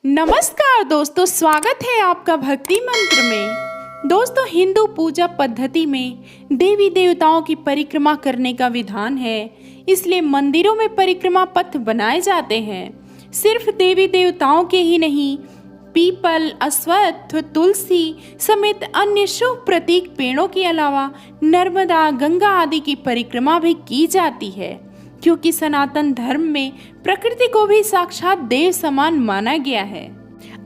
नमस्कार दोस्तों, स्वागत है आपका भक्ति मंत्र में। दोस्तों, हिंदू पूजा पद्धति में देवी देवताओं की परिक्रमा करने का विधान है, इसलिए मंदिरों में परिक्रमा पथ बनाए जाते हैं। सिर्फ देवी देवताओं के ही नहीं, पीपल, अश्वत्थ, तुलसी समेत अन्य शुभ प्रतीक पेड़ों के अलावा नर्मदा, गंगा आदि की परिक्रमा भी की जाती है, क्योंकि सनातन धर्म में प्रकृति को भी साक्षात देव समान माना गया है।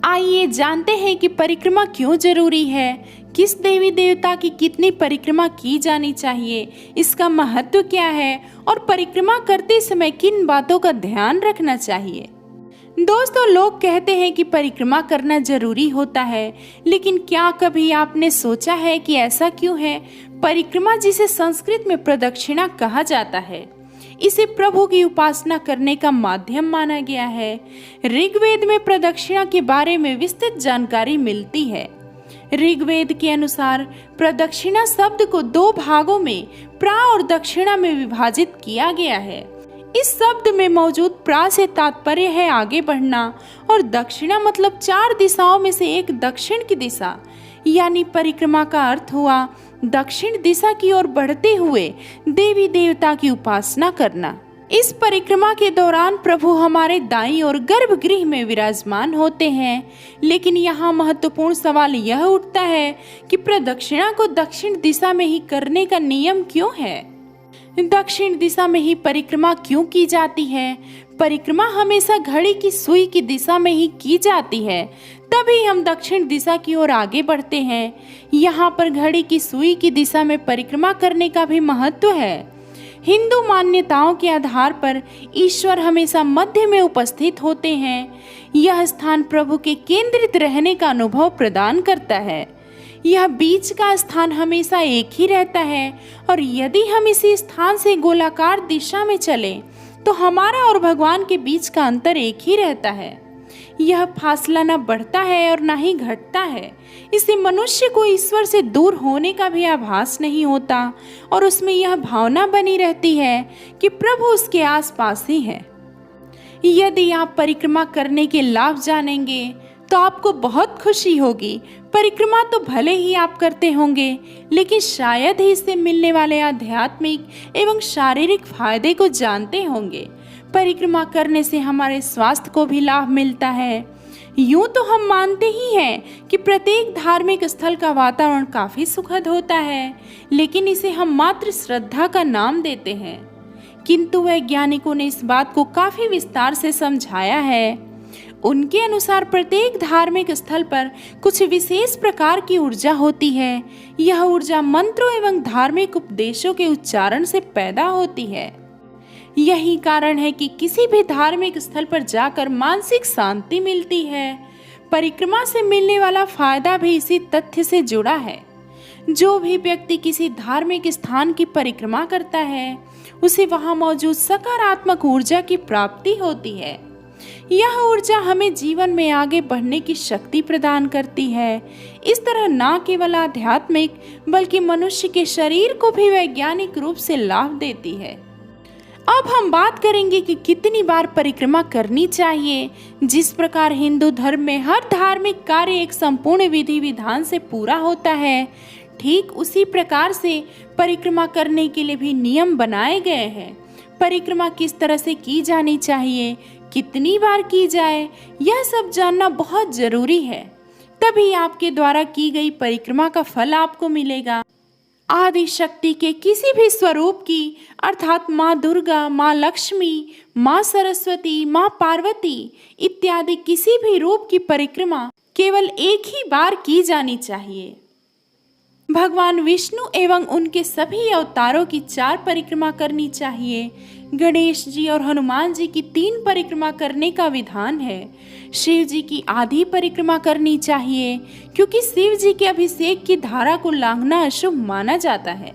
आइए जानते हैं कि परिक्रमा क्यों जरूरी है, किस देवी देवता की कितनी परिक्रमा की जानी चाहिए, इसका महत्व क्या है और परिक्रमा करते समय किन बातों का ध्यान रखना चाहिए। दोस्तों, लोग कहते हैं कि परिक्रमा करना जरूरी होता है, लेकिन क्या कभी आपने सोचा है कि ऐसा क्यों है? परिक्रमा, जिसे संस्कृत में प्रदक्षिणा कहा जाता है, इसे प्रभु की उपासना करने का माध्यम माना गया है। ऋग्वेद में प्रदक्षिणा के बारे में विस्तृत जानकारी मिलती है। ऋग्वेद के अनुसार प्रदक्षिणा शब्द को दो भागों में प्रा और दक्षिणा में विभाजित किया गया है। इस शब्द में मौजूद प्रा से तात्पर्य है आगे बढ़ना, और दक्षिणा मतलब चार दिशाओं में से एक दक्षिण की दिशा, यानी परिक्रमा का अर्थ हुआ दक्षिण दिशा की ओर बढ़ते हुए देवी देवता की उपासना करना। इस परिक्रमा के दौरान प्रभु हमारे दाईं ओर गर्भगृह में विराजमान होते हैं, लेकिन यहाँ महत्वपूर्ण सवाल यह उठता है कि प्रदक्षिणा को दक्षिण दिशा में ही करने का नियम क्यों है? दक्षिण दिशा में ही परिक्रमा क्यों की जाती है? परिक्रमा हमेशा घड़ी की सुई की दिशा में ही की जाती है, तभी हम दक्षिण दिशा की ओर आगे बढ़ते हैं। यहाँ पर घड़ी की सुई की दिशा में परिक्रमा करने का भी महत्व है। हिंदू मान्यताओं के आधार पर ईश्वर हमेशा मध्य में उपस्थित होते हैं। यह स्थान प्रभु के केंद्रित रहने का अनुभव प्रदान करता है। यह बीच का स्थान हमेशा एक ही रहता है, और यदि हम इसी स्थान से गोलाकार दिशा में चलें तो हमारा और भगवान के बीच का अंतर एक ही रहता है। यह फासला न बढ़ता है और न ही घटता है। इससे मनुष्य को ईश्वर से दूर होने का भी आभास नहीं होता, और उसमें यह भावना बनी रहती है कि प्रभु उसके आसपास ही है। यदि आप परिक्रमा करने के लाभ जानेंगे तो आपको बहुत खुशी होगी। परिक्रमा तो भले ही आप करते होंगे, लेकिन शायद ही इससे मिलने वाले आध्यात्मिक एवं शारीरिक फायदे को जानते होंगे। परिक्रमा करने से हमारे स्वास्थ्य को भी लाभ मिलता है। यूं तो हम मानते ही हैं कि प्रत्येक धार्मिक स्थल का वातावरण काफी सुखद होता है, लेकिन इसे हम मात्र श्रद्धा का नाम देते हैं। किंतु वैज्ञानिकों ने इस बात को काफी विस्तार से समझाया है। उनके अनुसार प्रत्येक धार्मिक स्थल पर कुछ विशेष प्रकार की ऊर्जा होती है। यह ऊर्जा मंत्रों एवं धार्मिक उपदेशों के उच्चारण से पैदा होती है। यही कारण है कि किसी भी धार्मिक स्थल पर जाकर मानसिक शांति मिलती है। परिक्रमा से मिलने वाला फायदा भी इसी तथ्य से जुड़ा है। जो भी व्यक्ति किसी धार्मिक स्थान की परिक्रमा करता है, उसे वहां मौजूद सकारात्मक ऊर्जा की प्राप्ति होती है। यह ऊर्जा हमें जीवन में आगे बढ़ने की शक्ति प्रदान करती है। इस तरह न केवल आध्यात्मिक बल्कि मनुष्य के शरीर को भी वैज्ञानिक रूप से लाभ देती है। अब हम बात करेंगे कि कितनी बार परिक्रमा करनी चाहिए। जिस प्रकार हिंदू धर्म में हर धार्मिक कार्य एक संपूर्ण विधि विधान से पूरा होता है, ठीक उसी प्रकार से परिक्रमा करने के लिए भी नियम बनाए गए हैं। परिक्रमा किस तरह से की जानी चाहिए, कितनी बार की जाए, यह सब जानना बहुत जरूरी है। तभी आपके द्वारा की गई परिक्रमा का फल आपको मिलेगा। आदि शक्ति के किसी भी स्वरूप की, अर्थात माँ दुर्गा, माँ लक्ष्मी, माँ सरस्वती, माँ पार्वती इत्यादि किसी भी रूप की परिक्रमा केवल एक ही बार की जानी चाहिए। भगवान विष्णु एवं उनके सभी अवतारों की 4 परिक्रमा करनी चाहिए। गणेश जी और हनुमान जी की 3 परिक्रमा करने का विधान है। शिव जी की आधी परिक्रमा करनी चाहिए, क्योंकि शिव जी के अभिषेक की धारा को लांघना अशुभ माना जाता है।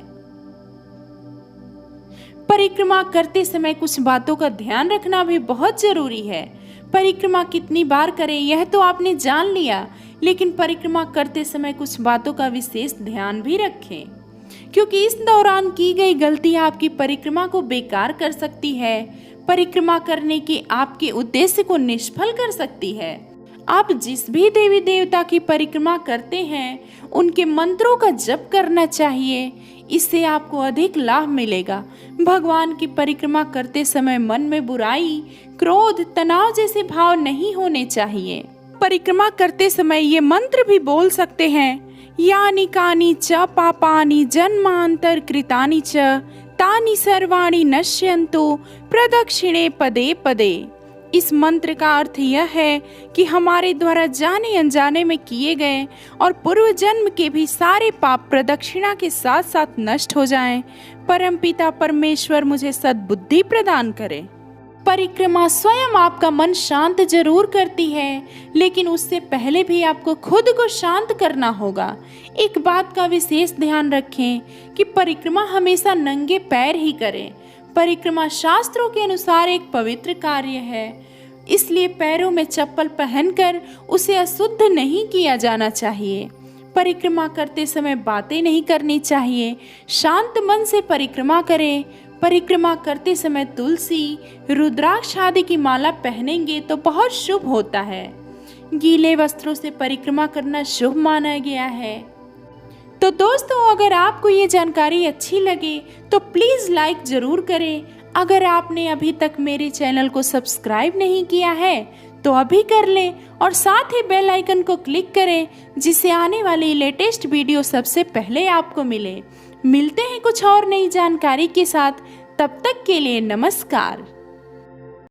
परिक्रमा करते समय कुछ बातों का ध्यान रखना भी बहुत जरूरी है। परिक्रमा कितनी बार करें यह तो आपने जान लिया, लेकिन परिक्रमा करते समय कुछ बातों का विशेष ध्यान भी रखें, क्योंकि इस दौरान की गई गलती आपकी परिक्रमा को बेकार कर सकती है। परिक्रमा करने के आपके उद्देश्य को निष्फल कर सकती है। आप जिस भी देवी देवता की परिक्रमा करते हैं उनके मंत्रों का जप करना चाहिए, इससे आपको अधिक लाभ मिलेगा। भगवान की परिक्रमा करते समय मन में बुराई, क्रोध, तनाव जैसे भाव नहीं होने चाहिए। परिक्रमा करते समय ये मंत्र भी बोल सकते हैं, यानि कानि च पापानि जन्मांतर कृतानि च तानि सर्वाणि नश्यन्तु प्रदक्षिणे पदे पदे। इस मंत्र का अर्थ यह है कि हमारे द्वारा जाने अनजाने में किए गए और पूर्व जन्म के भी सारे पाप प्रदक्षिणा के साथ साथ नष्ट हो जाएं। परमपिता परमेश्वर मुझे सद्बुद्धि प्रदान करे। परिक्रमा स्वयं आपका मन शांत जरूर करती है, लेकिन उससे पहले भी आपको खुद को शांत करना होगा। एक बात का विशेष ध्यान रखें कि परिक्रमा हमेशा नंगे पैर ही करें। परिक्रमा शास्त्रों के अनुसार एक पवित्र कार्य है, इसलिए पैरों में चप्पल पहनकर उसे अशुद्ध नहीं किया जाना चाहिए। परिक्रमा करते समय बातें नहीं करनी चाहिए। शांत मन से परिक्रमा करें। परिक्रमा करते समय तुलसी, रुद्राक्ष आदि की माला पहनेंगे तो बहुत शुभ होता है। गीले वस्त्रों से परिक्रमा करना शुभ माना गया है। तो दोस्तों, अगर आपको ये जानकारी अच्छी लगे तो प्लीज़ लाइक ज़रूर करें। अगर आपने अभी तक मेरे चैनल को सब्सक्राइब नहीं किया है तो अभी कर लें और साथ ही बेल आइकन को क्लिक करें, जिससे आने वाली लेटेस्ट वीडियो सबसे पहले आपको मिले। मिलते हैं कुछ और नई जानकारी के साथ, तब तक के लिए नमस्कार।